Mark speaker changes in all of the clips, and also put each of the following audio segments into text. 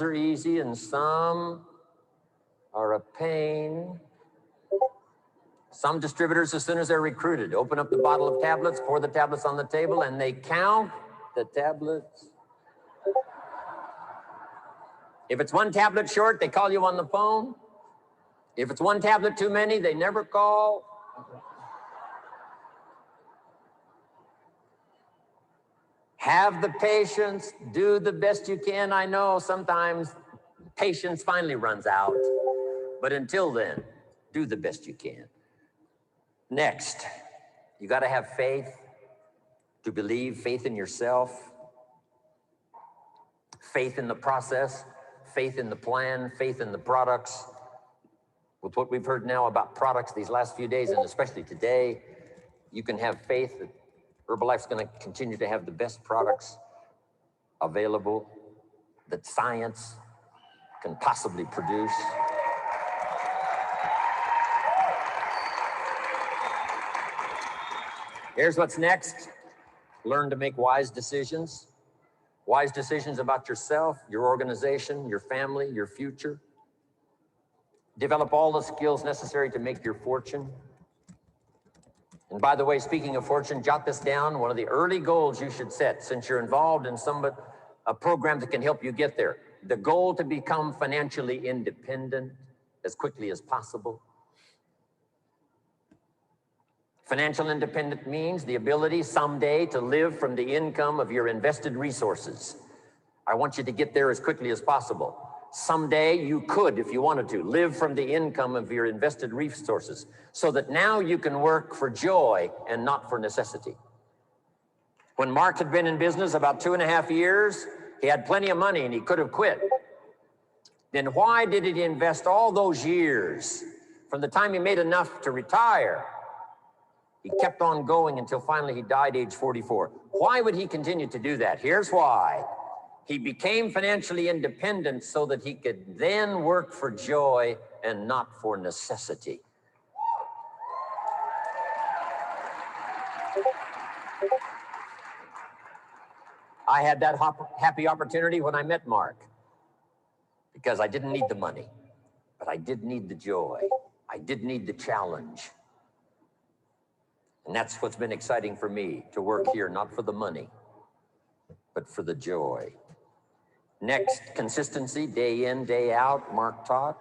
Speaker 1: are easy and some are a pain. Some distributors, as soon as they're recruited, open up the bottle of tablets, pour the tablets on the table, and they count the tablets. If it's one tablet short, they call you on the phone. If it's one tablet too many, they never call. Have the patience, do the best you can. I know sometimes patience finally runs out, but until then, do the best you can. Next, you got to have faith to believe, faith in yourself, faith in the process, faith in the plan, faith in the products. With what we've heard now about products these last few days, and especially today, you can have faith that Herbalife's going to continue to have the best products available that science can possibly produce. Here's what's next. Learn to make wise decisions. Wise decisions about yourself, your organization, your family, your future. Develop all the skills necessary to make your fortune. And by the way, speaking of fortune, jot this down. One of the early goals you should set, since you're involved in a program that can help you get there. The goal to become financially independent as quickly as possible. Financial independence means the ability someday to live from the income of your invested resources. I want you to get there as quickly as possible. Someday you could, if you wanted to, live from the income of your invested resources so that now you can work for joy and not for necessity. When Mark had been in business about 2.5 years, he had plenty of money and he could have quit. Then why did he invest all those years from the time he made enough to retire? He kept on going until finally he died age 44. Why would he continue to do that? Here's why. He became financially independent so that he could then work for joy and not for necessity. I had that happy opportunity when I met Mark because I didn't need the money, but I did need the joy. I did need the challenge. And that's what's been exciting for me, to work here, not for the money, but for the joy. Next, consistency, day in, day out, Mark taught.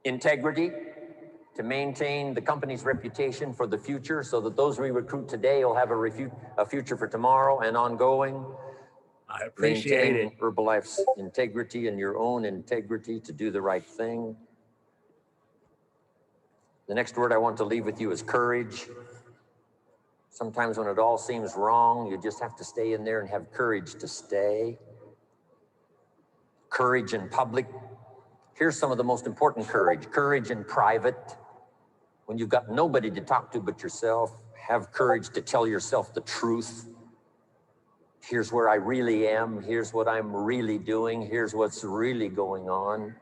Speaker 1: Integrity, to maintain the company's reputation for the future so that those we recruit today will have a future for tomorrow and ongoing.
Speaker 2: I appreciate it.
Speaker 1: Herbalife's integrity and your own integrity to do the right thing. The next word I want to leave with you is courage. Sometimes when it all seems wrong, you just have to stay in there and have courage to stay. Courage in public. Here's some of the most important courage. Courage in private. When you've got nobody to talk to but yourself, have courage to tell yourself the truth. Here's where I really am. Here's what I'm really doing. Here's what's really going on.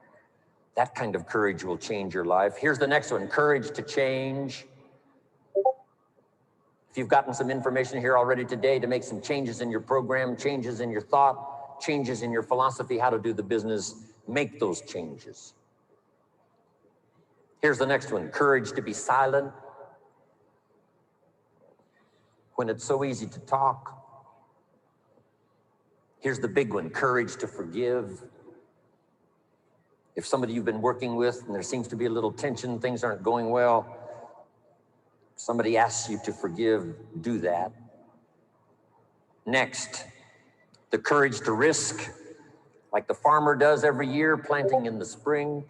Speaker 1: That kind of courage will change your life. Here's the next one, courage to change. If you've gotten some information here already today to make some changes in your program, changes in your thought, changes in your philosophy, how to do the business, make those changes. Here's the next one, courage to be silent when it's so easy to talk. Here's the big one, courage to forgive. If somebody you've been working with and there seems to be a little tension, things aren't going well, somebody asks you to forgive, do that. Next, the courage to risk, like the farmer does every year, planting in the spring.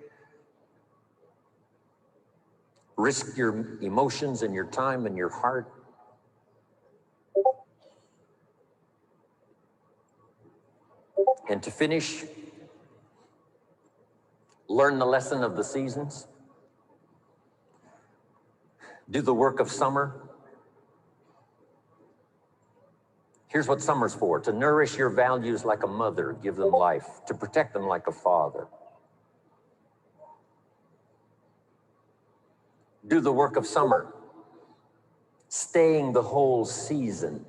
Speaker 1: Risk your emotions and your time and your heart. And to finish, learn the lesson of the seasons. Do the work of summer. Here's what summer's for: to nourish your values like a mother, give them life, to protect them like a father. Do the work of summer, staying the whole season.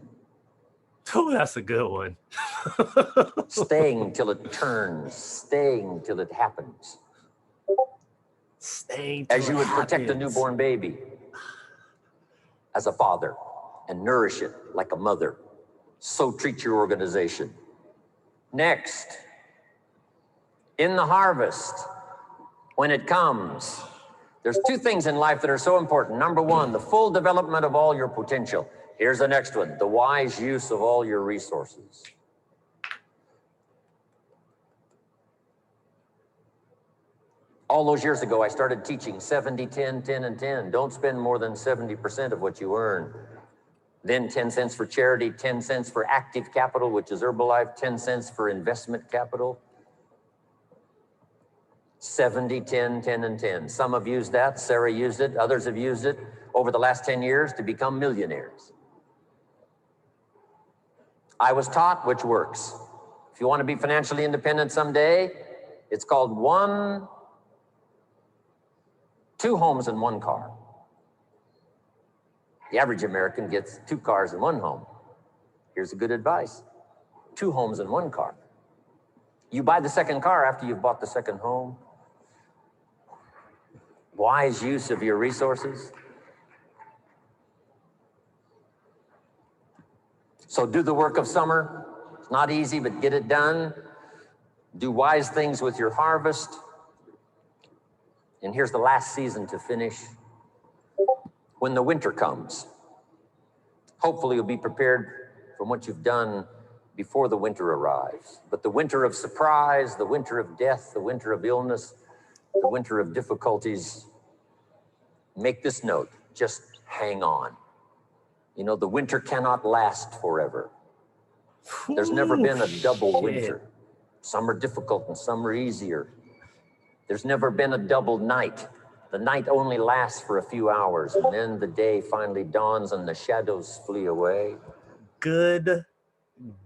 Speaker 3: Oh, that's a good one.
Speaker 1: Staying till it turns, staying till it happens.
Speaker 3: Staying
Speaker 1: As you would
Speaker 3: till it
Speaker 1: protect a
Speaker 3: happens.
Speaker 1: newborn baby as a father and nourish it like a mother, so treat your organization. Next, in the harvest, when it comes, there's two things in life that are so important. Number one, the full development of all your potential. Here's the next one, the wise use of all your resources. All those years ago, I started teaching 70, 10, 10, and 10. Don't spend more than 70% of what you earn. Then 10 cents for charity, 10 cents for active capital, which is Herbalife, 10 cents for investment capital. 70, 10, 10, and 10. Some have used that. Sarah used it. Others have used it over the last 10 years to become millionaires. I was taught which works. If you want to be financially independent someday, it's called two homes and one car. The average American gets 2 cars and 1 home. Here's a good advice. 2 homes and 1 car. You buy the second car after you've bought the second home. Wise use of your resources. So do the work of summer. It's not easy, but get it done. Do wise things with your harvest. And here's the last season to finish. When the winter comes, hopefully you'll be prepared from what you've done before the winter arrives. But the winter of surprise, the winter of death, the winter of illness, the winter of difficulties, make this note, just hang on. You know, the winter cannot last forever. There's never been a double winter. Some are difficult and some are easier. There's never been a double night. The night only lasts for a few hours, and then the day finally dawns and the shadows flee away.
Speaker 3: Good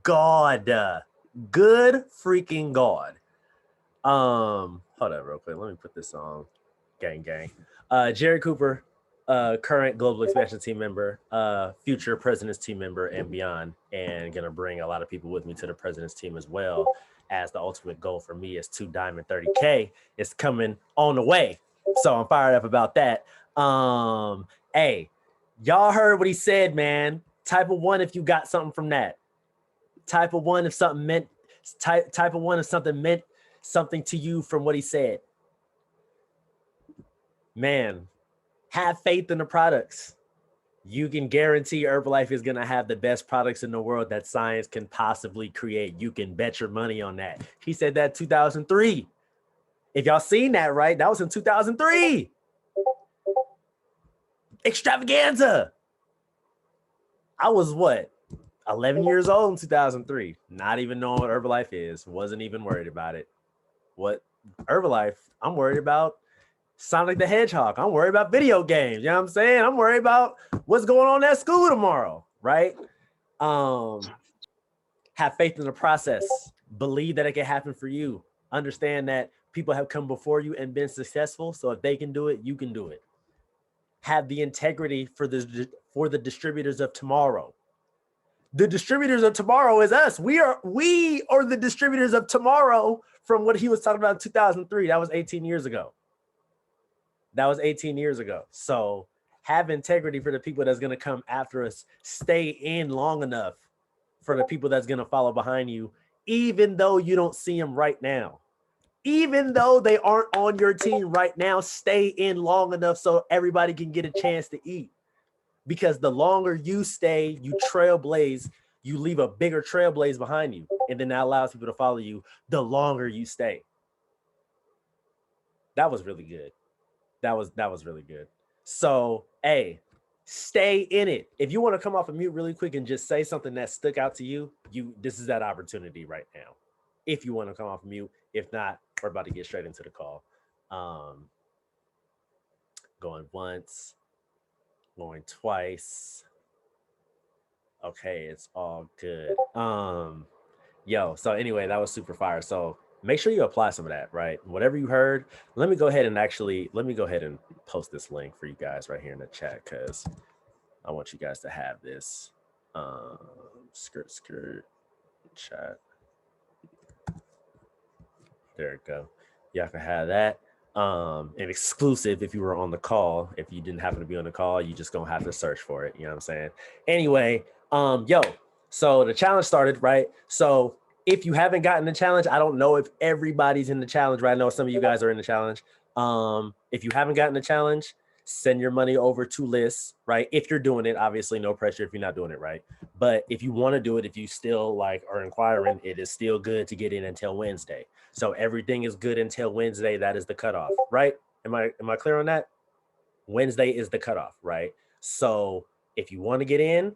Speaker 3: God. Good freaking God. Hold on real quick. Let me put this on. Gang. Jerry Cooper, current Global Expansion team member, future President's team member and beyond, and gonna bring a lot of people with me to the President's team as well, as the ultimate goal for me is 2 Diamond 30K is coming on the way. So I'm fired up about that. Hey, y'all heard what he said, man. Type of 1 if you got something from that. Type of 1 if something meant type of 1 if something meant something to you from what he said. Man, have faith in the products. You can guarantee Herbalife is going to have the best products in the world that science can possibly create. You can bet your money on that. He said that 2003. If y'all seen that, right? That was in 2003. Extravaganza. I was what? 11 years old in 2003. Not even knowing what Herbalife is. Wasn't even worried about it. What Herbalife? I'm worried about Sonic the Hedgehog. I'm worried about video games. You know what I'm saying? I'm worried about what's going on at school tomorrow, right? Have faith in the process. Believe that it can happen for you. Understand that people have come before you and been successful. So if they can do it, you can do it. Have the integrity for the distributors of tomorrow. The distributors of tomorrow is us. We are the distributors of tomorrow from what he was talking about in 2003. That was 18 years ago. So have integrity for the people that's going to come after us. Stay in long enough for the people that's going to follow behind you, even though you don't see them right now. Even though they aren't on your team right now, stay in long enough so everybody can get a chance to eat. Because the longer you stay, you trailblaze, you leave a bigger trailblaze behind you. And then that allows people to follow you the longer you stay. That was really good. That was really good. So, hey, stay in it. If you want to come off of mute really quick and just say something that stuck out to you, this is that opportunity right now. If you want to come off of mute. If not, we're about to get straight into the call. Going once, going twice. Okay, it's all good. So anyway, that was super fire. So make sure you apply some of that, right? Whatever you heard, let me go ahead and post this link for you guys right here in the chat, because I want you guys to have this. Skirt chat. There we go. Y'all can have that. An exclusive if you were on the call. If you didn't happen to be on the call, you just gonna have to search for it. You know what I'm saying? Anyway, so the challenge started, right? So if you haven't gotten the challenge, I don't know if everybody's in the challenge right now. Some of you guys are in the challenge. If you haven't gotten the challenge, send your money over to Liz, right? If you're doing it, obviously no pressure if you're not doing it, right? But if you want to do it, if you still like are inquiring, it is still good to get in until Wednesday. So everything is good until Wednesday. That is the cutoff, right? Am I clear on that? Wednesday is the cutoff, right? So if you want to get in,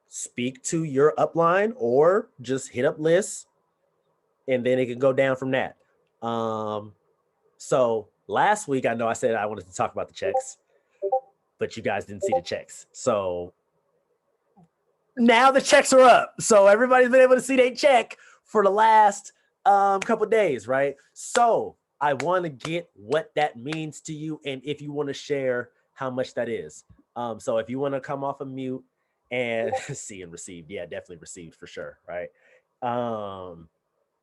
Speaker 3: speak to your upline or just hit up Liz, and then it can go down from that. So last week, I know I said I wanted to talk about the checks, but you guys didn't see the checks. So now the checks are up. So everybody's been able to see their check for the last couple of days, right? So I want to get what that means to you, and if you want to share how much that is. So if you want to come off of mute and see and received, yeah, definitely received for sure, right?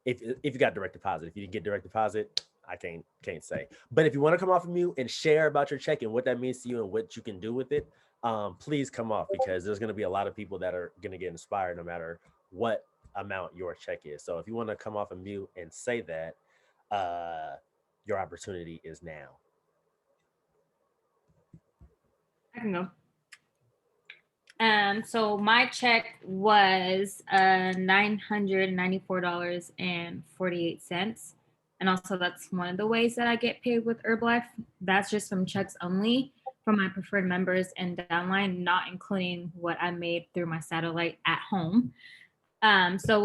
Speaker 3: If you got direct deposit, if you didn't get direct deposit, I can't say. But if you want to come off of mute and share about your check and what that means to you and what you can do with it, please come off, because there's going to be a lot of people that are going to get inspired no matter what amount your check is. So if you want to come off of mute and say that, your opportunity is now.
Speaker 4: I can go. So my check was $994.48. And also that's one of the ways that I get paid with Herbalife. That's just from checks only from my preferred members and downline, not including what I made through my satellite at home. So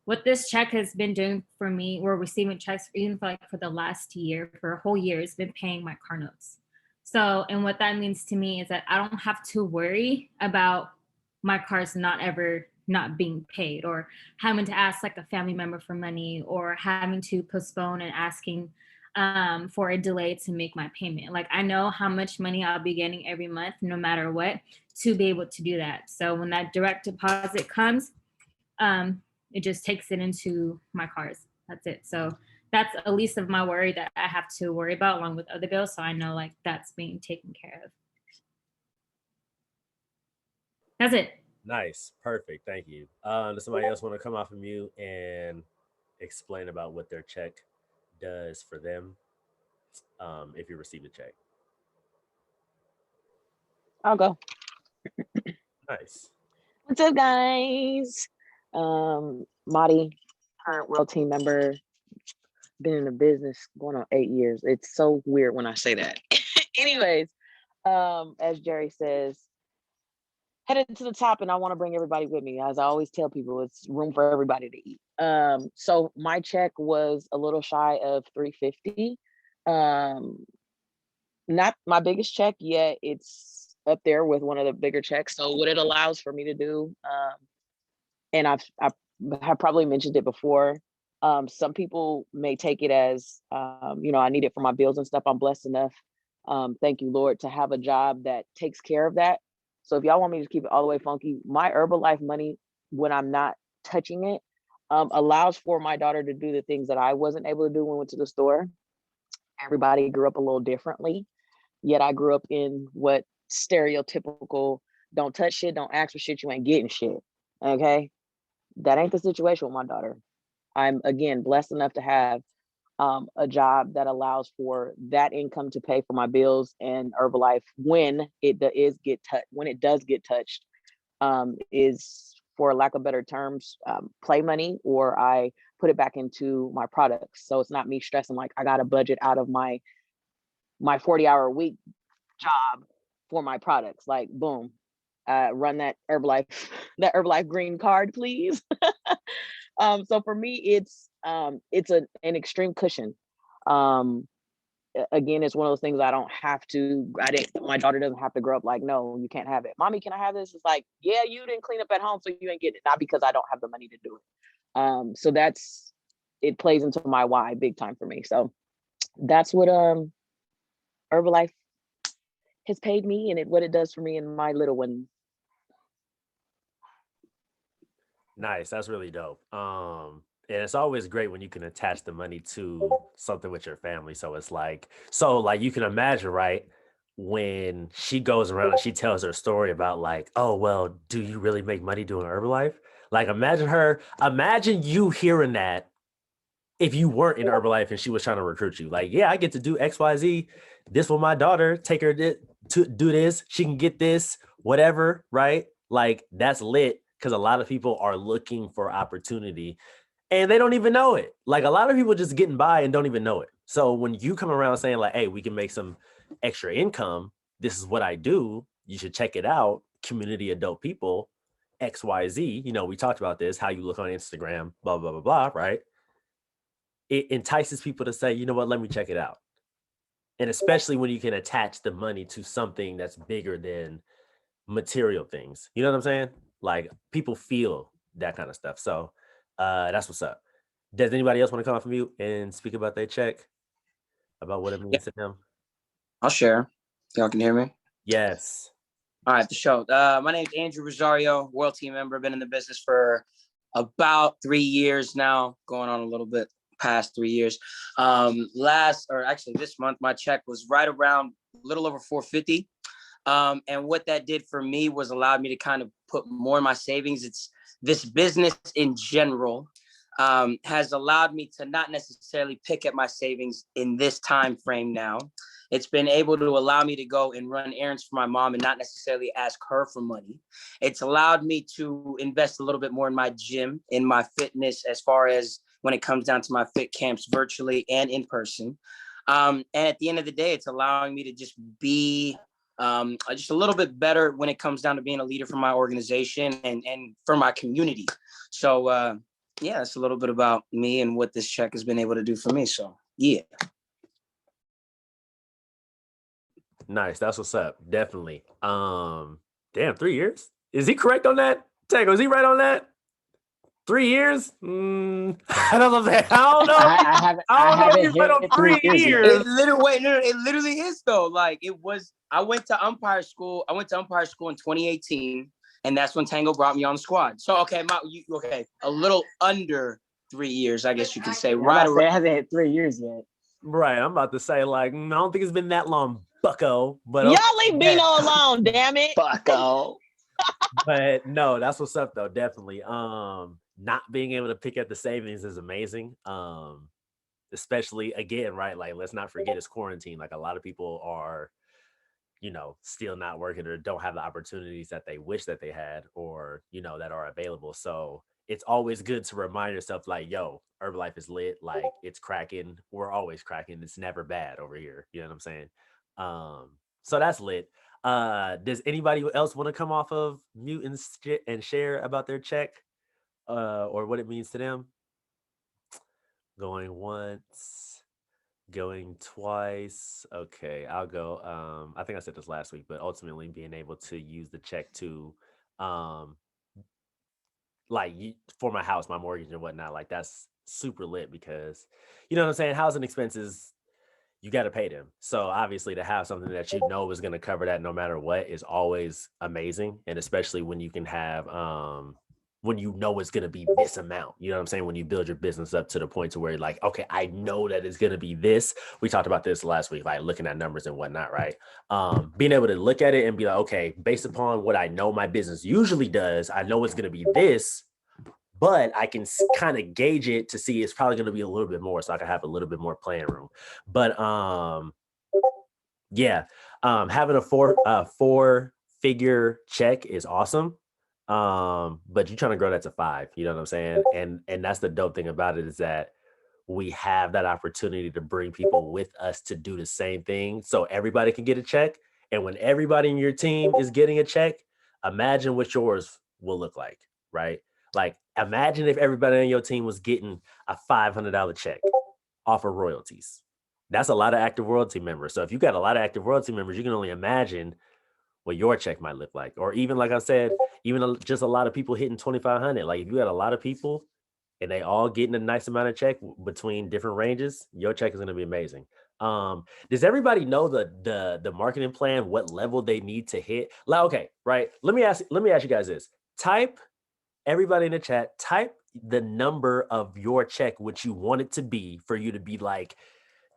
Speaker 4: what this check has been doing for me, we're receiving checks even for the last year, for a whole year, it's been paying my car notes. So, and what that means to me is that I don't have to worry about my cars not being paid, or having to ask like a family member for money, or having to postpone and asking for a delay to make my payment. Like, I know how much money I'll be getting every month, no matter what, to be able to do that. So when that direct deposit comes, it just takes it into my cars. That's it. So that's a least of my worry that I have to worry about, along with other bills. So I know like that's being taken care of. That's it.
Speaker 3: Nice. Perfect. Thank you. Does somebody else want to come off of mute and explain about what their check does for them if you receive a check?
Speaker 5: I'll go.
Speaker 3: Nice.
Speaker 5: What's up, guys? Madi, current world team member, been in the business going on 8 years. It's so weird when I say that. Anyways, as Jerry says, headed to the top, and I want to bring everybody with me. As I always tell people, it's room for everybody to eat. So my check was a little shy of $350. Not my biggest check yet. It's up there with one of the bigger checks. So what it allows for me to do, and I have probably mentioned it before. Some people may take it as, I need it for my bills and stuff. I'm blessed enough, thank you, Lord, to have a job that takes care of that. So if y'all want me to keep it all the way funky, my Herbalife money, when I'm not touching it, allows for my daughter to do the things that I wasn't able to do when we went to the store. Everybody grew up a little differently, yet I grew up in what stereotypical, don't touch shit, don't ask for shit, you ain't getting shit. Okay, that ain't the situation with my daughter. I'm, again, blessed enough to have a job that allows for that income to pay for my bills, and Herbalife, when it does get touched, is, for lack of better terms, play money, or I put it back into my products. So it's not me stressing like I got a budget out of my 40-hour a week job for my products. Like, boom, run that Herbalife green card, please. So for me, it's an extreme cushion. Again, it's one of those things my daughter doesn't have to grow up like, no, you can't have it. Mommy, can I have this? It's like, yeah, you didn't clean up at home, so you ain't getting it. Not because I don't have the money to do it. So it plays into my why big time for me. So that's what Herbalife has paid me, and what it does for me and my little one.
Speaker 3: Nice. That's really dope. And it's always great when you can attach the money to something with your family. So you can imagine, right? When she goes around and she tells her story about like, oh well, do you really make money doing Herbalife? Like imagine you hearing that if you weren't in Herbalife and she was trying to recruit you. Like, yeah, I get to do XYZ. This for my daughter, take her to do this. She can get this, whatever, right? Like that's lit because a lot of people are looking for opportunity and they don't even know it. Like a lot of people just getting by and don't even know it. So when you come around saying like, hey, we can make some extra income, this is what I do, you should check it out. Community of dope people, XYZ. We talked about this, how you look on Instagram, blah, blah, blah, blah, right? It entices people to say, you know what, let me check it out. And especially when you can attach the money to something that's bigger than material things. You know what I'm saying? Like people feel that kind of stuff. So that's what's up. Does anybody else want to come off of mute and speak about their check? About what it
Speaker 6: Yeah,
Speaker 3: means to them?
Speaker 6: I'll share. Y'all can hear me?
Speaker 3: Yes.
Speaker 6: All right, the show. My name's Andrew Rosario, World Team member. Been in the business for about 3 years now, going on a little bit past 3 years. This month, my check was right around a little over 450. And what that did for me was allowed me to kind of put more in my savings. It's this business in general has allowed me to not necessarily pick at my savings in this time frame now. It's been able to allow me to go and run errands for my mom and not necessarily ask her for money. It's allowed me to invest a little bit more in my gym, in my fitness, as far as when it comes down to my fit camps virtually and in person. And at the end of the day, it's allowing me to just be just a little bit better when it comes down to being a leader for my organization and for my community. So yeah, it's a little bit about me and what this check has been able to do for me. So yeah.
Speaker 3: Nice. That's what's up. Definitely. Damn, 3 years? Is he correct on that? Tango, is he right on that? 3 years? I don't know. I don't know if he's right on 3 years.
Speaker 6: It literally is though. Like it was, I went to umpire school in 2018, and that's when Tango brought me on the squad. So okay, a little under 3 years, I guess you could say.
Speaker 7: Right. It hasn't hit 3 years yet.
Speaker 3: Right. I'm about to say, like, I don't think it's been that long, bucko. But
Speaker 5: Y'all leave Bino alone, damn it.
Speaker 7: Bucko.
Speaker 3: But no, that's what's up though. Definitely. Not being able to pick at the savings is amazing. Especially again, right? Like, let's not forget it's quarantine. Like a lot of people are, still not working or don't have the opportunities that they wish that they had or, that are available. So it's always good to remind yourself like, yo, Herbalife is lit. Like it's cracking. We're always cracking. It's never bad over here. You know what I'm saying? So that's lit. Does anybody else want to come off of mute and share about their check or what it means to them? Going once, going twice. Okay, I'll go. I think I said this last week, but ultimately being able to use the check to for my house, my mortgage and whatnot, like that's super lit because you know what I'm saying? Housing expenses, you got to pay them. So obviously to have something that you know is going to cover that no matter what is always amazing. And especially when you can have, when you know it's going to be this amount, you know what I'm saying? When you build your business up to the point to where you're like, okay, I know that it's going to be this. We talked about this last week, like looking at numbers and whatnot, right? Being able to look at it and be like, okay, based upon what I know my business usually does, I know it's going to be this, but I can kind of gauge it to see it's probably going to be a little bit more so I can have a little bit more playing room. But having a four figure check is awesome. But you're trying to grow that to 5, you know what I'm saying? And that's the dope thing about it is that we have that opportunity to bring people with us to do the same thing. So everybody can get a check. And when everybody in your team is getting a check, imagine what yours will look like, right? Like imagine if everybody on your team was getting a $500 check off of royalties. That's a lot of active royalty members. So if you got a lot of active royalty members, you can only imagine what your check might look like. Or even like I said, even just a lot of people hitting 2,500. Like if you got a lot of people and they all getting a nice amount of check between different ranges, your check is going to be amazing. Does everybody know the marketing plan, what level they need to hit? Like, okay, right. Let me ask you guys this. Type everybody in the chat, type the number of your check, which you want it to be for you to be like,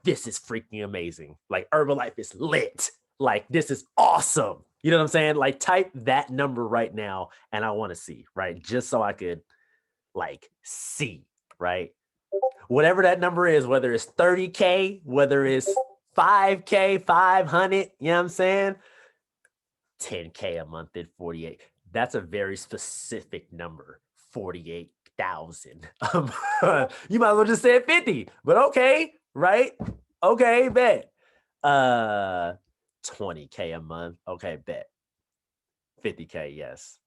Speaker 3: this is freaking amazing. Like Herbalife is lit. Like this is awesome. You know what I'm saying? Like type that number right now and I want to see, right? Just so I could like see, right? Whatever that number is, whether it's 30K, whether it's 5K, 500, you know what I'm saying? 10K a month at 48. That's a very specific number, 48,000. You might as well just say 50, but okay, right? Okay, bet. 20K a month. Okay, bet. 50K, yes.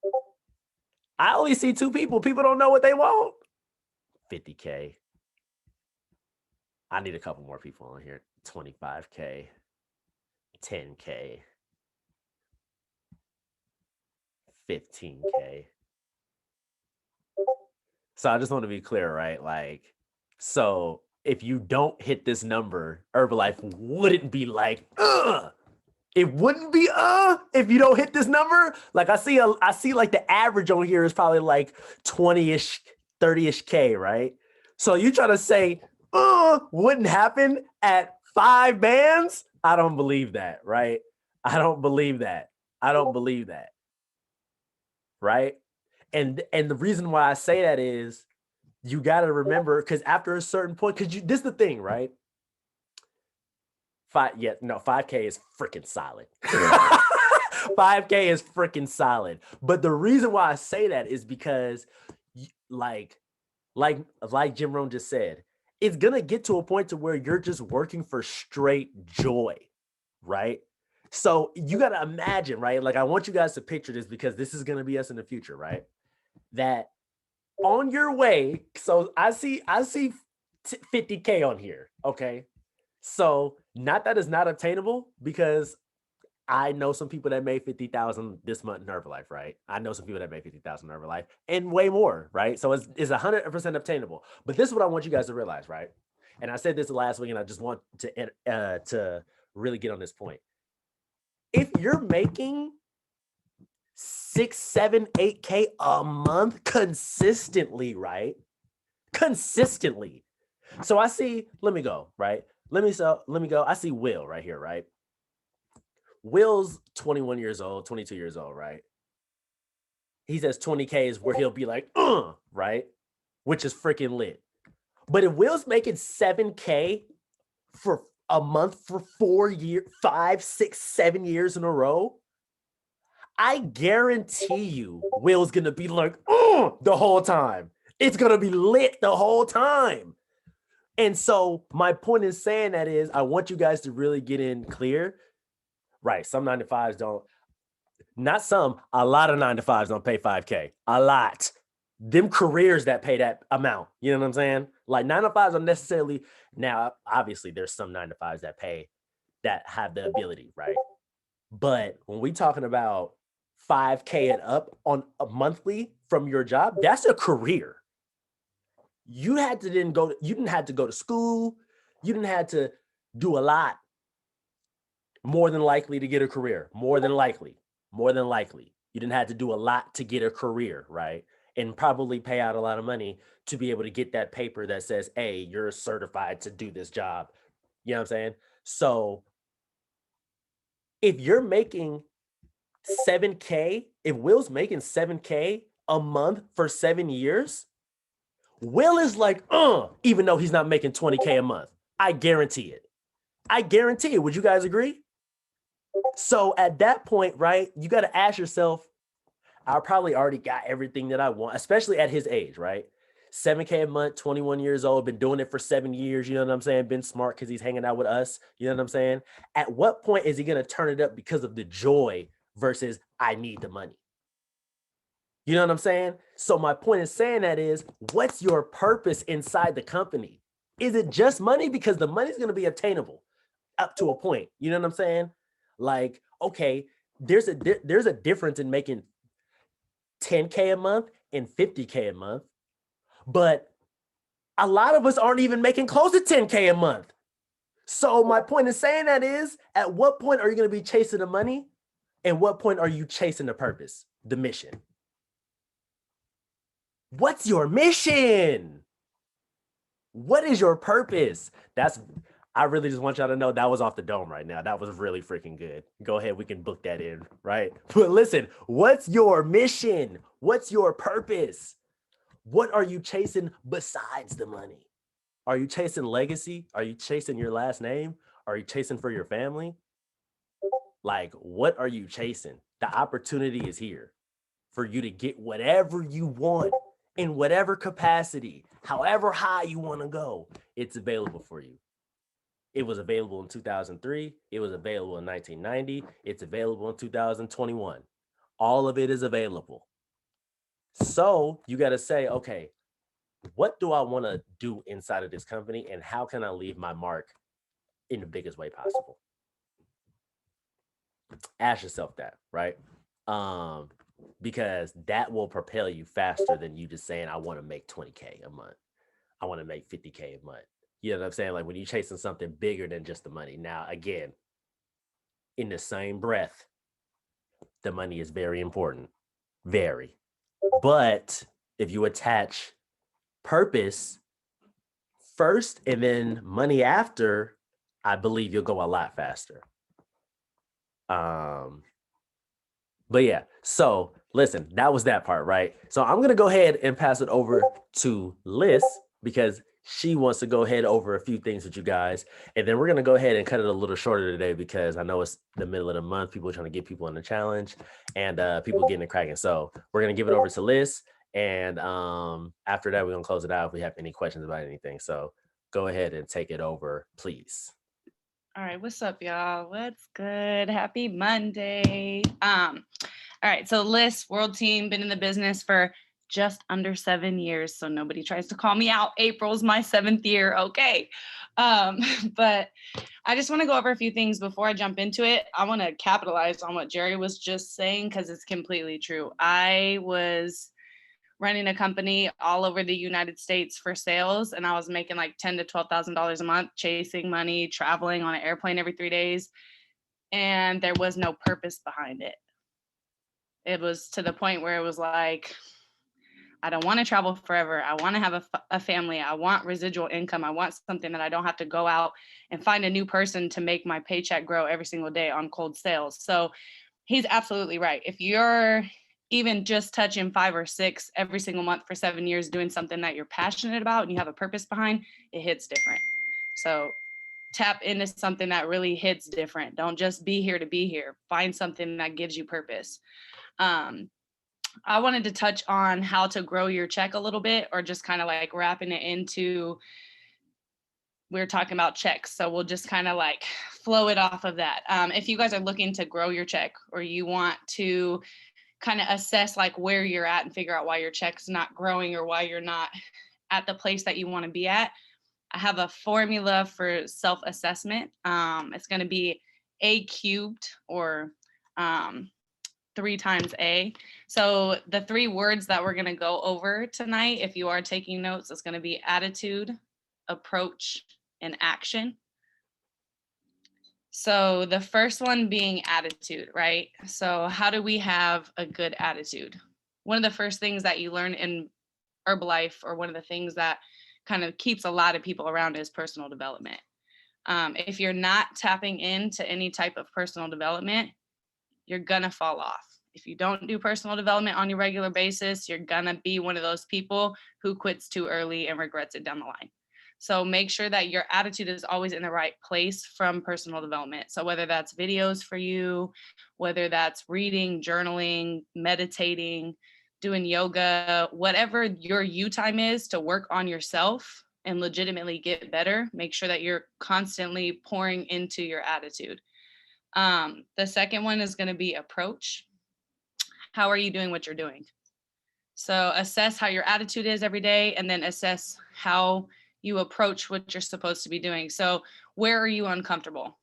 Speaker 3: I only see 2 people. People don't know what they want. 50K. I need a couple more people on here. 25K. 10K. 15K. So I just want to be clear, right? Like, so if you don't hit this number, Herbalife wouldn't be like, ugh. It wouldn't be if you don't hit this number. Like I see like the average on here is probably like 20-ish, 30-ish K, right? So you try to say wouldn't happen at 5 bands? I don't believe that, right? I don't believe that. I don't believe that. Right? And the reason why I say that is you got to remember, because after a certain point, because this is the thing, right? 5K is freaking solid. 5K is freaking solid. But the reason why I say that is because like Jim Rohn just said, it's gonna get to a point to where you're just working for straight joy, right? So you gotta imagine, right? Like I want you guys to picture this because this is gonna be us in the future, right? That on your way, so I see 50K on here, okay? So not that it's not obtainable, because I know some people that made 50,000 this month in Herbalife, right? I know some people that made 50,000 in Herbalife and way more, right? So it's 100% obtainable. But this is what I want you guys to realize, right? And I said this last week, and I just want to really get on this point. If you're making 6, 7, 8K a month consistently, right? Consistently. So I see, let me go, right? Let me go. I see Will right here, right? Will's 21 years old, 22 years old, right? He says 20K is where he'll be like, right? Which is freaking lit. But if Will's making 7K for a month for 4 years, 5, 6, 7 years in a row, I guarantee you Will's gonna be like, the whole time. It's gonna be lit the whole time. And so my point in saying that is I want you guys to really get in clear. Right. Some 9-to-5s don't, not some, a lot of 9-to-5s don't pay 5K. A lot. Them careers that pay that amount. You know what I'm saying? Like 9-to-5s are necessarily, now, obviously there's some 9-to-5s that pay, that have the ability, right? But when we talking about 5K and up on a monthly from your job, that's a career. You had to then go, you didn't have to go to school. You didn't have to do a lot. More than likely to get a career. More than likely. You didn't have to do a lot to get a career, right? And probably pay out a lot of money to be able to get that paper that says, hey, you're certified to do this job. You know what I'm saying? So if you're making 7K, if Will's making 7K a month for 7 years, Will is like, even though he's not making 20K a month. I guarantee it. Would you guys agree? So at that point, right, you got to ask yourself, I probably already got everything that I want, especially at his age, right? 7K a month, 21 years old, been doing it for 7 years, you know what I'm saying? Been smart because he's hanging out with us, you know what I'm saying? At what point is he going to turn it up because of the joy versus I need the money? You know what I'm saying? So my point in saying that is, what's your purpose inside the company? Is it just money? Because the money's going to be obtainable up to a point. You know what I'm saying? Like, okay, there's a difference in making 10K a month and 50K a month, but a lot of us aren't even making close to 10K a month. So my point in saying that is, at what point are you going to be chasing the money? And what point are you chasing the purpose, the mission? What's your mission? What is your purpose? I really just want y'all to know that was off the dome right now. That was really freaking good. Go ahead, we can book that in, right? But listen, what's your mission? What's your purpose? What are you chasing besides the money? Are you chasing legacy? Are you chasing your last name? Are you chasing for your family? Like, what are you chasing? The opportunity is here for you to get whatever you want in whatever capacity, however high you want to go. It's available for you. It was available in 2003. It was available in 1990. It's available in 2021. All of it is available. So you got to say, okay, what do I want to do inside of this company, and how can I leave my mark in the biggest way possible? Ask yourself that, right? Because that will propel you faster than you just saying, I want to make 20K a month. I want to make 50K a month. You know what I'm saying? Like when you're chasing something bigger than just the money. Now, again, in the same breath, the money is very important. Very. But if you attach purpose first and then money after, I believe you'll go a lot faster. But yeah, so listen, that was that part, right? So I'm going to go ahead and pass it over to Liz because she wants to go ahead over a few things with you guys. And then we're going to go ahead and cut it a little shorter today because I know it's the middle of the month. People are trying to get people in the challenge and people getting it cracking. So we're going to give it over to Liz. And after that, we're going to close it out if we have any questions about anything. So go ahead and take it over, please.
Speaker 8: All right, what's up, y'all? What's good? Happy Monday. All right, so Liz, World Team, been in the business for just under 7 years, so nobody tries to call me out. April's my 7th year, okay. But I just want to go over a few things before I jump into it. I want to capitalize on what Jerry was just saying because it's completely true. I was running a company all over the United States for sales, and I was making like $10,000 to $12,000 a month, chasing money, traveling on an airplane every 3 days, and there was no purpose behind it. It was to the point where it was like, I don't want to travel forever. I want to have a family. I want residual income. I want something that I don't have to go out and find a new person to make my paycheck grow every single day on cold sales. So he's absolutely right. If you're even just touching 5 or 6 every single month for 7 years, doing something that you're passionate about and you have a purpose behind, it hits different. So tap into something that really hits different. Don't just be here to be here. Find something that gives you purpose. I wanted to touch on how to grow your check a little bit, or just kind of like wrapping it into, we're talking about checks. So we'll just kind of like flow it off of that. If you guys are looking to grow your check, or you want to kind of assess like where you're at and figure out why your check's not growing or why you're not at the place that you want to be at, I have a formula for self-assessment. It's going to be A cubed, or 3 times A. So the 3 words that we're going to go over tonight, if you are taking notes, it's going to be attitude, approach, and action. So the first one being attitude, right? So how do we have a good attitude? One of the first things that you learn in Herbalife, or one of the things that kind of keeps a lot of people around, is personal development. If you're not tapping into any type of personal development, you're gonna fall off. If you don't do personal development on your regular basis, you're gonna be one of those people who quits too early and regrets it down the line. So make sure that your attitude is always in the right place from personal development. So whether that's videos for you, whether that's reading, journaling, meditating, doing yoga, whatever your you time is to work on yourself and legitimately get better, make sure that you're constantly pouring into your attitude. The second one is going to be approach. How are you doing what you're doing? So assess how your attitude is every day, and then assess how you approach what you're supposed to be doing. So where are you uncomfortable?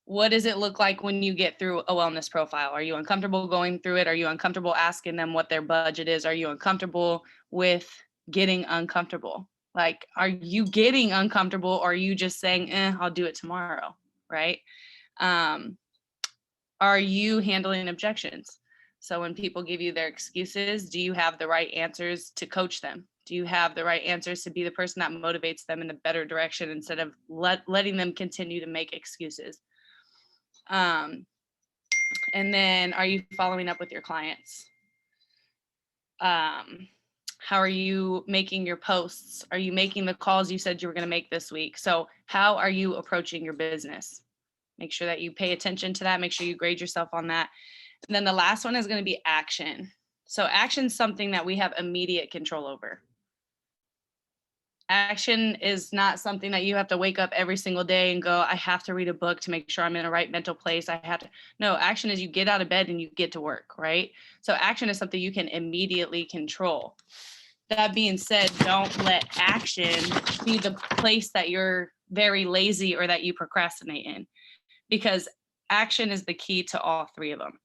Speaker 8: What does it look like when you get through a wellness profile? Are you uncomfortable going through it? Are you uncomfortable asking them what their budget is? Are you uncomfortable with getting uncomfortable? Like, are you getting uncomfortable, or are you just saying, I'll do it tomorrow, right? Are you handling objections? So when people give you their excuses, do you have the right answers to coach them? Do you have the right answers to be the person that motivates them in a better direction instead of letting them continue to make excuses? And then are you following up with your clients? How are you making your posts? Are you making the calls you said you were going to make this week? So how are you approaching your business? Make sure that you pay attention to that. Make sure you grade yourself on that. And then the last one is going to be action. So action is something that we have immediate control over. Action is not something that you have to wake up every single day and go, I have to read a book to make sure I'm in the right mental place. No, action is you get out of bed and you get to work, right? So action is something you can immediately control. That being said, don't let action be the place that you're very lazy or that you procrastinate in, because action is the key to all three of them.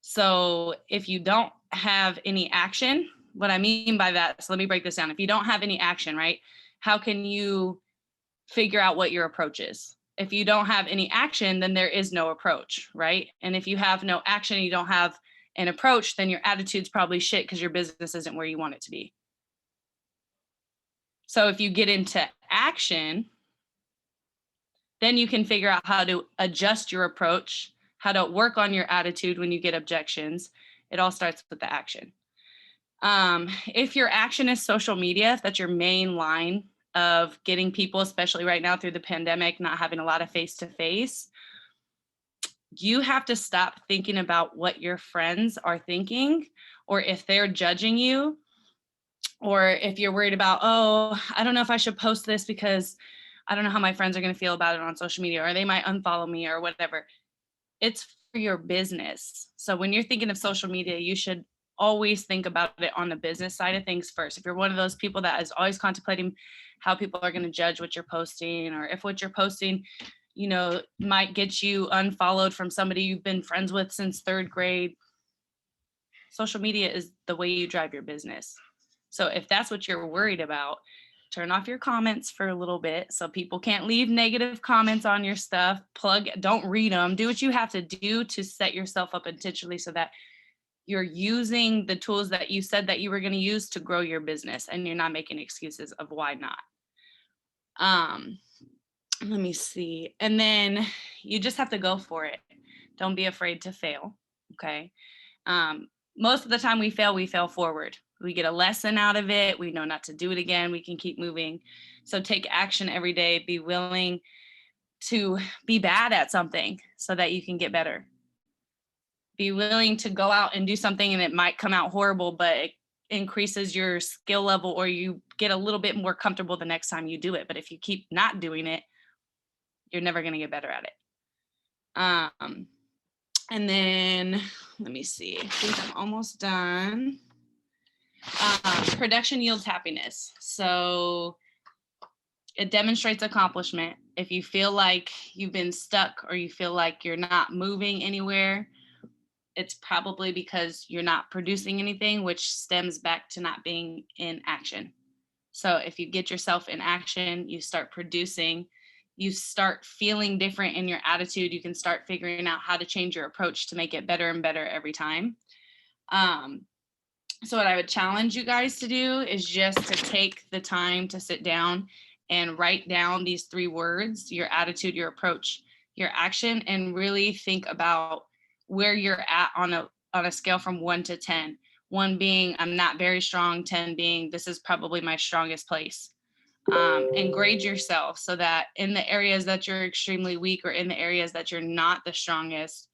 Speaker 8: So if you don't have any action, what I mean by that, so let me break this down. If you don't have any action, right, how can you figure out what your approach is? If you don't have any action, then there is no approach, right? And if you have no action and you don't have an approach, then your attitude's probably shit because your business isn't where you want it to be. So if you get into action, then you can figure out how to adjust your approach, how to work on your attitude when you get objections. It all starts with the action. If your action is social media, if that's your main line of getting people, especially right now through the pandemic, not having a lot of face-to-face, you have to stop thinking about what your friends are thinking, or if they're judging you, or if you're worried about, oh, I don't know if I should post this because I don't know how my friends are going to feel about it on social media, or they might unfollow me or whatever. It's for your business. So when you're thinking of social media, you should always think about it on the business side of things first. If you're one of those people that is always contemplating how people are going to judge what you're posting, or if what you're posting, you know, might get you unfollowed from somebody you've been friends with since 3rd grade, social media is the way you drive your business. So if that's what you're worried about, turn off your comments for a little bit so people can't leave negative comments on your stuff. Don't read them. Do what you have to do to set yourself up intentionally so that you're using the tools that you said that you were going to use to grow your business, and you're not making excuses of why not. Let me see. And then you just have to go for it. Don't be afraid to fail. Okay. Most of the time we fail forward. We get a lesson out of it. We know not to do it again. We can keep moving. So take action every day. Be willing to be bad at something so that you can get better. Be willing to go out and do something and it might come out horrible, but it increases your skill level, or you get a little bit more comfortable the next time you do it. But if you keep not doing it, you're never going to get better at it. And then let me see. I think I'm almost done. Production yields happiness. So it demonstrates accomplishment. If you feel like you've been stuck or you feel like you're not moving anywhere, it's probably because you're not producing anything, which stems back to not being in action. So if you get yourself in action, you start producing, you start feeling different in your attitude, you can start figuring out how to change your approach to make it better and better every time. So what I would challenge you guys to do is just to take the time to sit down and write down these 3 words: your attitude, your approach, your action, and really think about where you're at on a scale from 1 to 10. 1 being I'm not very strong, 10 being this is probably my strongest place. And grade yourself so that in the areas that you're extremely weak, or in the areas that you're not the strongest,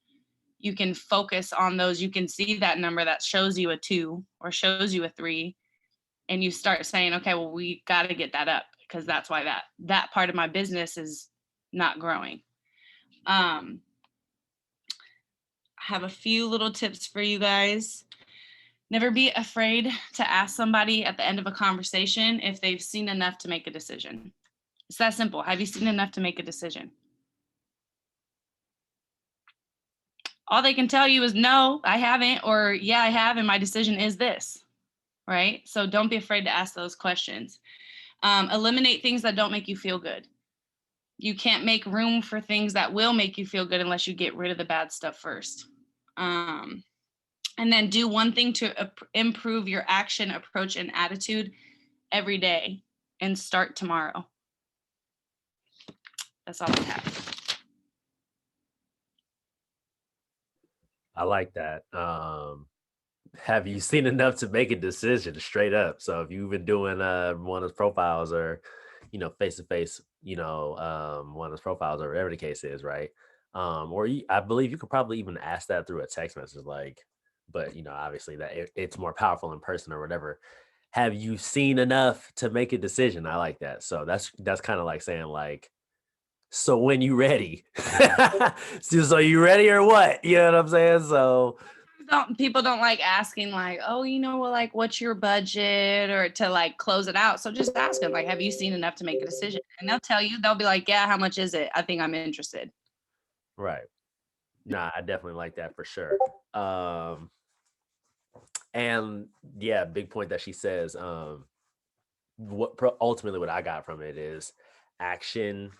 Speaker 8: you can focus on those. You can see that number that shows you a 2 or shows you a 3, and you start saying, okay, well, we got to get that up, because that's why that part of my business is not growing. I have a few little tips for you guys. Never be afraid to ask somebody at the end of a conversation if they've seen enough to make a decision. It's that simple. Have you seen enough to make a decision? All they can tell you is no, I haven't, or yeah, I have, and my decision is this, right? So don't be afraid to ask those questions. Eliminate things that don't make you feel good. You can't make room for things that will make you feel good unless you get rid of the bad stuff first. And then do one thing to improve your action, approach, and attitude every day, and start tomorrow. That's all I have.
Speaker 3: I like that. Have you seen enough to make a decision straight up? So if you've been doing one of those profiles or, face to face, one of those profiles or whatever the case is, right? I believe you could probably even ask that through a text message, but obviously that it's more powerful in person or whatever. Have you seen enough to make a decision? I like that. So that's kind of like saying so when you ready, so you ready or what? You know what I'm saying? So
Speaker 8: People don't like asking oh, what's your budget, or to close it out. So just ask them have you seen enough to make a decision? And they'll tell you, they'll be like, yeah, how much is it? I think I'm interested.
Speaker 3: Right. Nah, I definitely like that for sure. And yeah, big point that she says, ultimately what I got from it is action.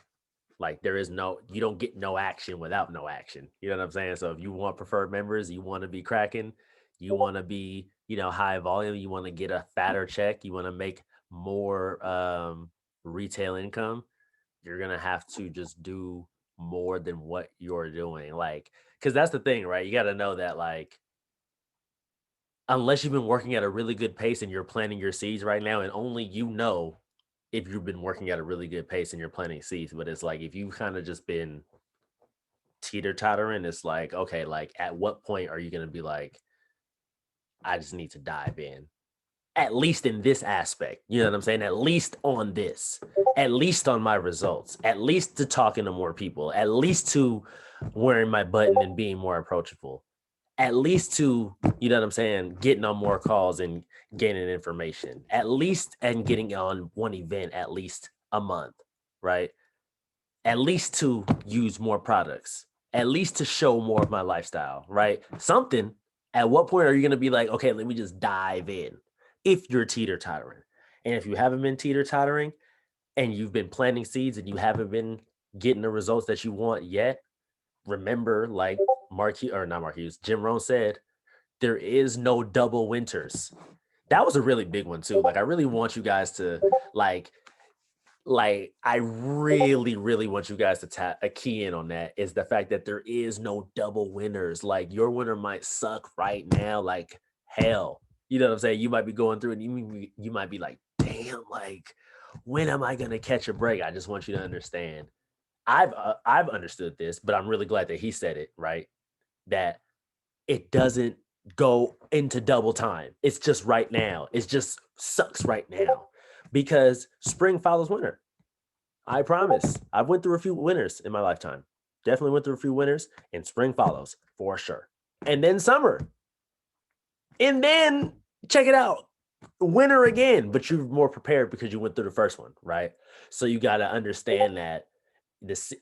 Speaker 3: You don't get no action without no action. You know what I'm saying? So if you want preferred members, you want to be cracking, you want to be, high volume, you want to get a fatter check, you want to make more retail income, you're going to have to just do more than what you're doing. Because that's the thing, right? You got to know that unless you've been working at a really good pace and you're planting your seeds right now, and only if you've been working at a really good pace and you're planting seeds, but it's if you've kind of just been teeter-tottering, it's okay, at what point are you going to be I just need to dive in, at least in this aspect, you know what I'm saying? At least on this, at least on my results, at least to talking to more people, at least to wearing my button and being more approachable, at least to, you know what I'm saying, getting on more calls and gaining information, at least, and getting on one event at least a month, right? At least to use more products, at least to show more of my lifestyle, right? Something. At what point are you going to be okay, let me just dive in, if you're teeter-tottering? And if you haven't been teeter-tottering and you've been planting seeds and you haven't been getting the results that you want yet, remember, Jim Rohn said, there is no double winters. That was a really big one too. I really want you guys to I really, really want you guys to tap a key in on that, is the fact that there is no double winners. Your winter might suck right now, hell. You know what I'm saying? You might be going through and you might be damn, when am I gonna catch a break? I just want you to understand. I've understood this, but I'm really glad that he said it, right? That it doesn't go into double time. It's just right now. It just sucks right now, because spring follows winter. I promise. I've went through a few winters in my lifetime. Definitely went through a few winters, and spring follows for sure. And then summer. And then check it out, winter again, but you're more prepared because you went through the first one, right? So you got to understand that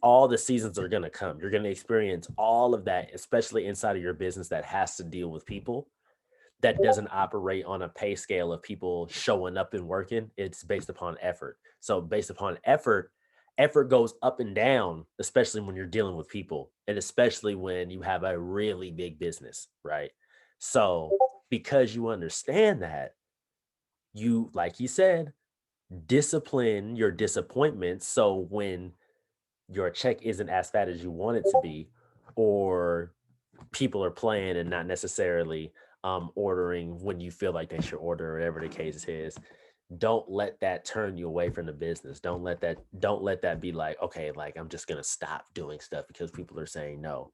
Speaker 3: all the seasons are going to come. You're going to experience all of that, especially inside of your business that has to deal with people, that doesn't operate on a pay scale of people showing up and working. It's based upon effort. So based upon effort goes up and down, especially when you're dealing with people, and especially when you have a really big business, right? So because you understand that, you, like you said, discipline your disappointments. So when your check isn't as fat as you want it to be, or people are playing and not necessarily ordering when you feel like they should order, whatever the case is, don't let that turn you away from the business. Don't let that be okay, I'm just gonna stop doing stuff because people are saying no.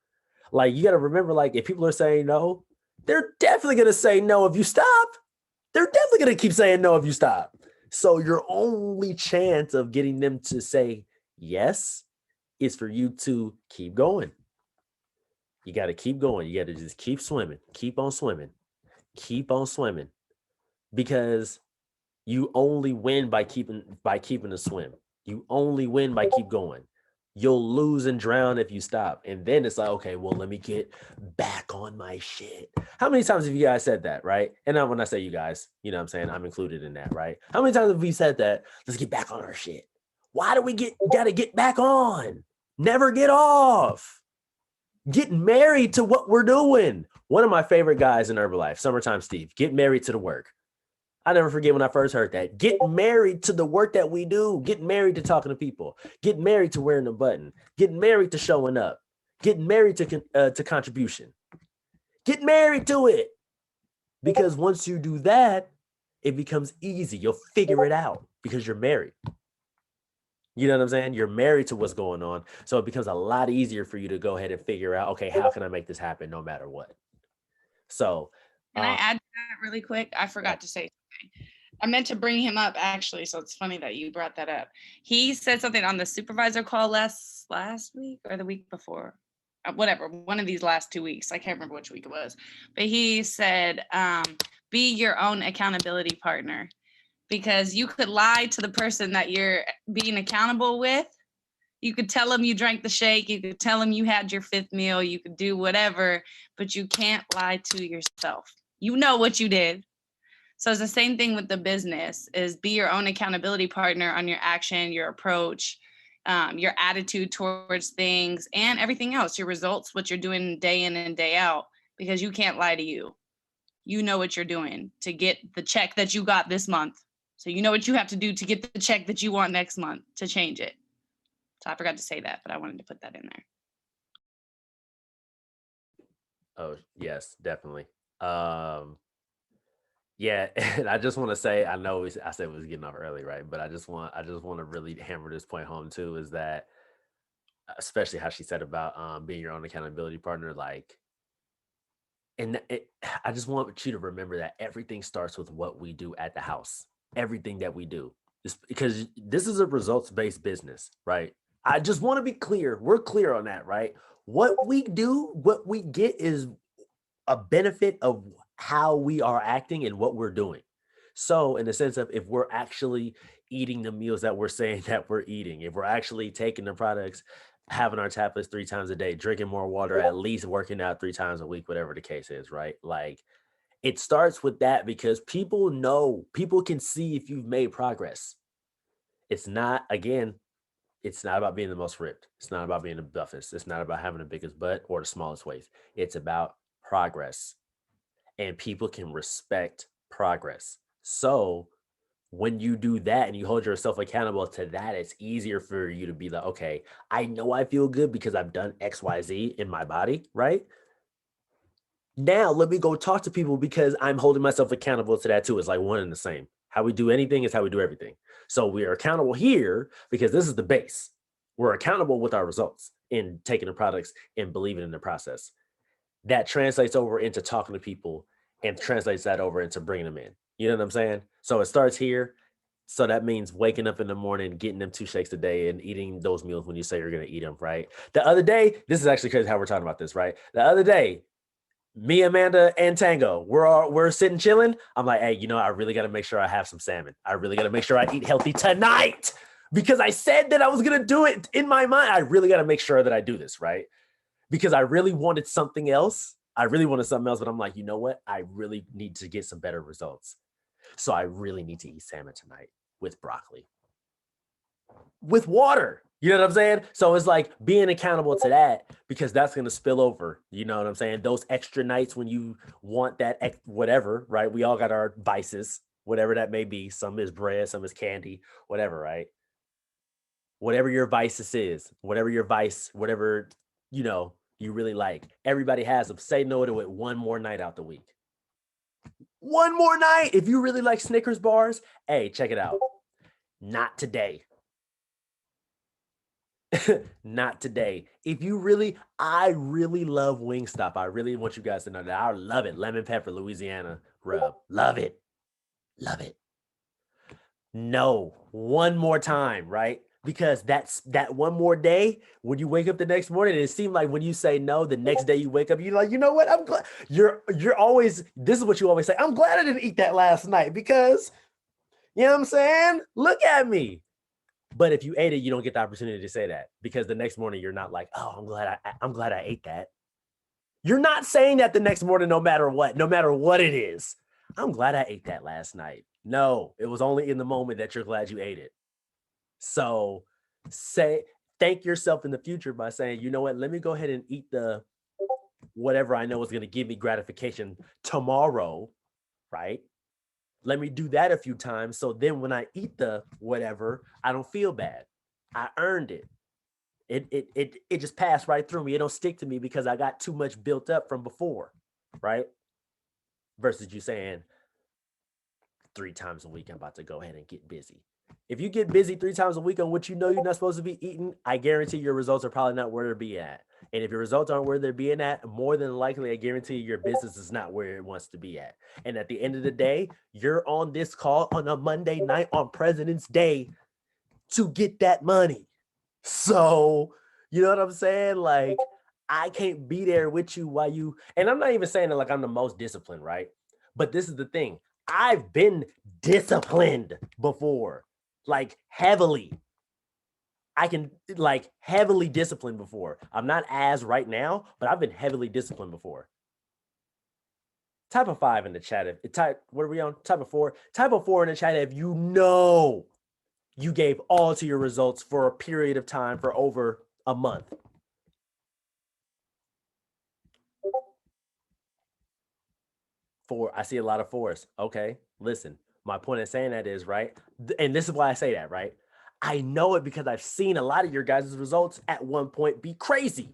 Speaker 3: You got to remember, if people are saying no, they're definitely gonna say no if you stop. They're definitely gonna keep saying no if you stop. So your only chance of getting them to say yes is for you to keep going. You got to keep going. You got to just keep swimming. Keep on swimming. Keep on swimming. Because you only win by keeping the swim. You only win by keep going. You'll lose and drown if you stop. And then it's okay, well, let me get back on my shit. How many times have you guys said that, right? And now when I say you guys, you know what I'm saying? I'm included in that, right? How many times have we said that? Let's get back on our shit. Why do we gotta get back on? Never get off. Get married to what we're doing. One of my favorite guys in Herbalife, Summertime Steve, get married to the work. I never forget when I first heard that. Get married to the work that we do. Get married to talking to people. Get married to wearing the button. Get married to showing up. Get married to contribution. Get married to it. Because once you do that, it becomes easy. You'll figure it out because you're married. You know what I'm saying? You're married to what's going on. So it becomes a lot easier for you to go ahead and figure out, okay, how can I make this happen no matter what? So
Speaker 8: Can I add to that really quick? I forgot to say something. I meant to bring him up actually, so it's funny that you brought that up. He said something on the supervisor call last week or the week before. Whatever, one of these last 2 weeks. I can't remember which week it was. But he said, be your own accountability partner. Because you could lie to the person that you're being accountable with. You could tell them you drank the shake. You could tell them you had your 5th meal. You could do whatever, but you can't lie to yourself. You know what you did. So it's the same thing with the business, is be your own accountability partner on your action, your approach, your attitude towards things, and everything else, your results, what you're doing day in and day out, because you can't lie to you. You know what you're doing to get the check that you got this month. So you know what you have to do to get the check that you want next month to change it. So I forgot to say that, but I wanted to put that in there.
Speaker 3: Oh, yes, definitely. Yeah, and I just want to say, I know I said we was getting off early, right? But I just want to really hammer this point home too, is that especially how she said about being your own accountability partner, like, and I just want you to remember that everything starts with what we do at the house. Everything that we do is because this is a results-based business, right? I just want to be clear. We're clear on that, right? What we do, what we get is a benefit of how we are acting and what we're doing. So in the sense of if we're actually eating the meals that we're saying that we're eating, if we're actually taking the products, having our tablets 3 times a day, drinking more water, at least working out 3 times a week, whatever the case is, right? Like, it starts with that because people know, people can see if you've made progress. It's not, again, it's not about being the most ripped. It's not about being the buffest. It's not about having the biggest butt or the smallest waist. It's about progress. And people can respect progress. So when you do that and you hold yourself accountable to that, it's easier for you to be like, okay, I know I feel good because I've done X, Y, Z in my body, right? Now let me go talk to people because I'm holding myself accountable to that too. It's like one and the same. How we do anything is how we do everything. So we are accountable here because this is the base. We're accountable with our results in taking the products and believing in the process. That translates over into talking to people and translates that over into bringing them in. You know what I'm saying? So it starts here. So that means waking up in the morning, getting them 2 shakes a day and eating those meals when you say you're going to eat them, right? The other day, this is actually crazy how we're talking about this, right? The other day, me, Amanda, and Tango, we're sitting chilling. I'm like, hey, you know, I really got to make sure I have some salmon. I really got to make sure I eat healthy tonight because I said that I was going to do it in my mind. I really got to make sure that I do this, right? Because I really wanted something else. But I'm like, you know what? I really need to get some better results. So I really need to eat salmon tonight with broccoli, with water. You know what I'm saying? So it's like being accountable to that because that's going to spill over. You know what I'm saying? Those extra nights when you want that whatever, right? We all got our vices, whatever that may be. Some is bread, some is candy, whatever, right? Whatever your vices is, whatever, you know, you really like. Everybody has them. Say no to it one more night out the week. One more night. If you really like Snickers bars, hey, check it out. Not today. Not today. I really love Wingstop. I really want you guys to know that I love it. Lemon pepper, Louisiana rub. Love it. Love it. No, one more time, right? Because that's that one more day when you wake up the next morning. And it seemed like when you say no, the next day you wake up, you're like, you know what? I'm glad. You're always, this is what you always say. I'm glad I didn't eat that last night because, you know what I'm saying? Look at me. But if you ate it, you don't get the opportunity to say that because the next morning you're not like, oh, I'm glad I ate that. You're not saying that the next morning, no matter what it is. I'm glad I ate that last night. No, it was only in the moment that you're glad you ate it. So thank yourself in the future by saying, you know what, let me go ahead and eat the whatever I know is going to give me gratification tomorrow, right? Let me do that a few times. So then when I eat the whatever, I don't feel bad. I earned it. It just passed right through me. It don't stick to me because I got too much built up from before, right? Versus you saying 3 times a week, I'm about to go ahead and get busy. If you get busy 3 times a week on what you know you're not supposed to be eating, I guarantee your results are probably not where they're being at. And if your results aren't where they're being at, more than likely, I guarantee your business is not where it wants to be at. And at the end of the day, you're on this call on a Monday night on President's Day to get that money. So, you know what I'm saying? Like, I can't be there with you while you, and I'm not even saying that like I'm the most disciplined, right? But this is the thing. I've been disciplined before, like heavily. I can like heavily disciplined before. I'm not as right now, but I've been heavily disciplined before. Type of 5 in the chat. If type, what are we on? Type of 4. Type of 4 in the chat if you know you gave all to your results for a period of time for over a month. I see a lot of 4s. Okay, listen, my point in saying that is, right, and this is why I say that, right? I know it because I've seen a lot of your guys' results at one point be crazy.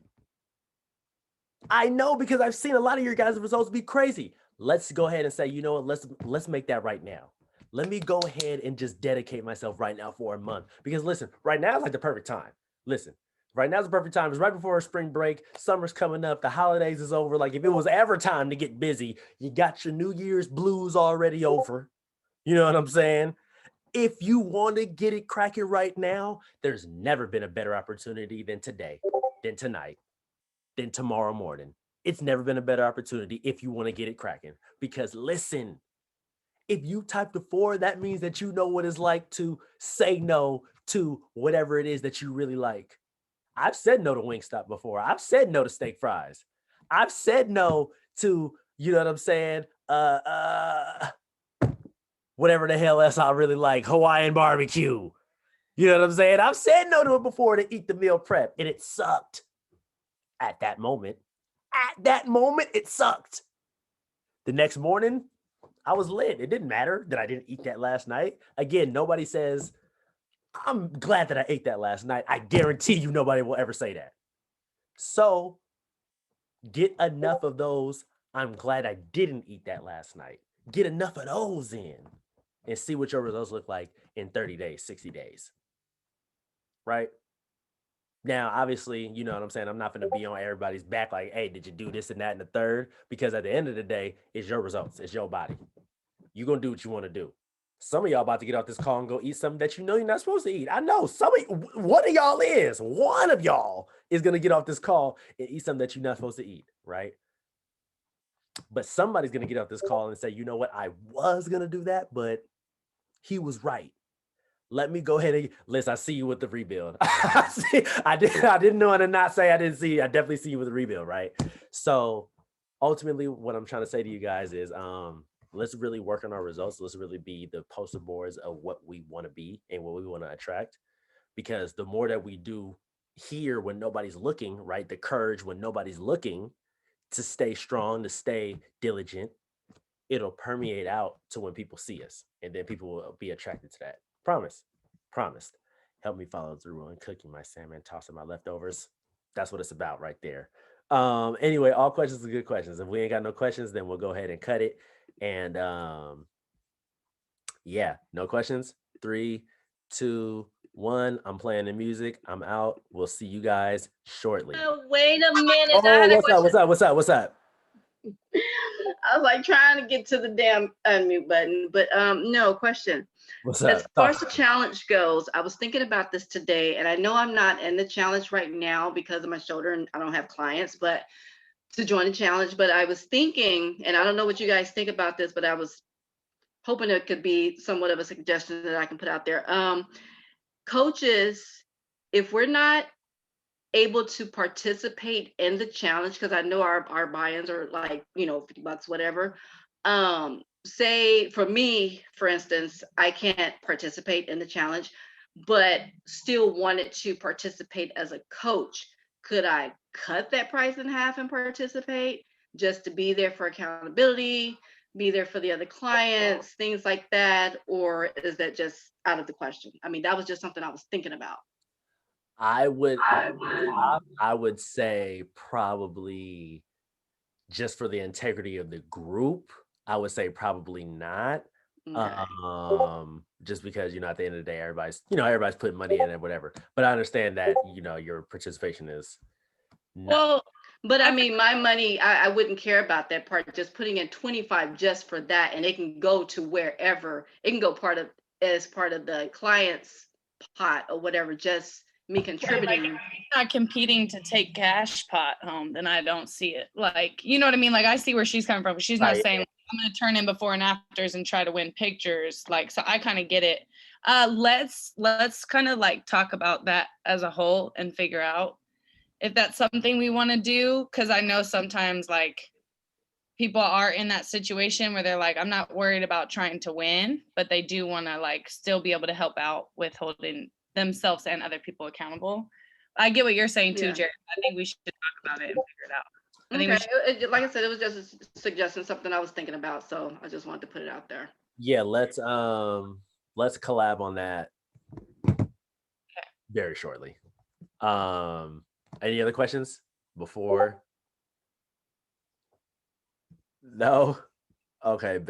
Speaker 3: I know because I've seen a lot of your guys' results be crazy. Let's go ahead and say, you know what, let's make that right now. Let me go ahead and just dedicate myself right now for a month. Because listen, right now is like the perfect time. Listen, right now is the perfect time. It's right before spring break. Summer's coming up. The holidays is over. Like if it was ever time to get busy, you got your New Year's blues already over. You know what I'm saying? If you want to get it cracking right now, there's never been a better opportunity than today, than tonight, than tomorrow morning. It's never been a better opportunity if you want to get it cracking. Because listen, if you type the 4, that means that you know what it's like to say no to whatever it is that you really like. I've said no to Wingstop before. I've said no to steak fries. I've said no to, you know what I'm saying? Whatever the hell else I really like, Hawaiian barbecue. You know what I'm saying? I've said no to it before to eat the meal prep, and it sucked at that moment. At that moment, it sucked. The next morning, I was lit. It didn't matter that I didn't eat that last night. Again, nobody says, I'm glad that I ate that last night. I guarantee you nobody will ever say that. So get enough of those. I'm glad I didn't eat that last night. Get enough of those in and see what your results look like in 30 days, 60 days. Right? Now, obviously, you know what I'm saying? I'm not going to be on everybody's back like, hey, did you do this and that and the third? Because at the end of the day, it's your results. It's your body. You're going to do what you want to do. Some of y'all about to get off this call and go eat something that you know you're not supposed to eat. I know one of y'all is. One of y'all is going to get off this call and eat something that you're not supposed to eat, right? But somebody's going to get off this call and say, you know what? I was going to do that, but he was right. Let me go ahead and Liz, I see you with the rebuild. I didn't know how to not say I didn't see you. I definitely see you with the rebuild, right? So ultimately what I'm trying to say to you guys is let's really work on our results. Let's really be the poster boards of what we want to be and what we want to attract. Because the more that we do here when nobody's looking, right? The courage when nobody's looking to stay strong, to stay diligent, it'll permeate out to when people see us. And then people will be attracted to that. Promised. Help me follow through on cooking my salmon, tossing my leftovers. That's what it's about right there. Anyway, all questions are good questions. If we ain't got no questions, then we'll go ahead and cut it. And yeah, no questions. 3, 2, 1. I'm playing the music. I'm out. We'll see you guys shortly.
Speaker 9: Wait a minute.
Speaker 3: Oh, what's up?
Speaker 9: I was like trying to get to the damn unmute button, but no question.
Speaker 3: What's up?
Speaker 9: As far as the challenge goes, I was thinking about this today, and I know I'm not in the challenge right now because of my shoulder and I don't have clients, but to join the challenge. But I was thinking, and I don't know what you guys think about this, but I was hoping it could be somewhat of a suggestion that I can put out there. Coaches, if we're not able to participate in the challenge, because I know our buy-ins are like, $50, whatever. Say for me, for instance, I can't participate in the challenge, but still wanted to participate as a coach. could I cut that price in half and participate just to be there for accountability, be there for the other clients, things like that? Or is that just out of the question? I mean, that was just something I was thinking about.
Speaker 3: I would say probably just for the integrity of the group, I would say probably not.
Speaker 9: Okay.
Speaker 3: Just because, at the end of the day, everybody's putting money in it, whatever. But I understand that, your participation is not.
Speaker 8: Well,
Speaker 9: But I
Speaker 8: I
Speaker 9: mean, my money, I wouldn't care about that part, just putting in 25 just for that, and it can go to wherever. It can go as part of the client's pot or whatever, just me contributing.
Speaker 8: not competing to take cash pot home, then I don't see it. Like, you know what I mean? Like, I see where she's coming from. She's not
Speaker 3: Right.
Speaker 8: saying I'm going to turn in before and afters and try to win pictures. Like, so I kind of get it. Let's kind of like talk about that as a whole and figure out if that's something we want to do. Cause I know sometimes like people are in that situation where they're like, I'm not worried about trying to win, but they do want to like still be able to help out with holding themselves and other people accountable. I get what you're saying too,
Speaker 9: Yeah.
Speaker 8: Jared. I think we should talk about it and figure it out. I think we
Speaker 9: Okay, like I said, it was just a suggestion, something I was thinking about, so I just wanted to put it out there.
Speaker 3: Yeah, let's collab on that very shortly. Any other questions before? No? Okay, bet.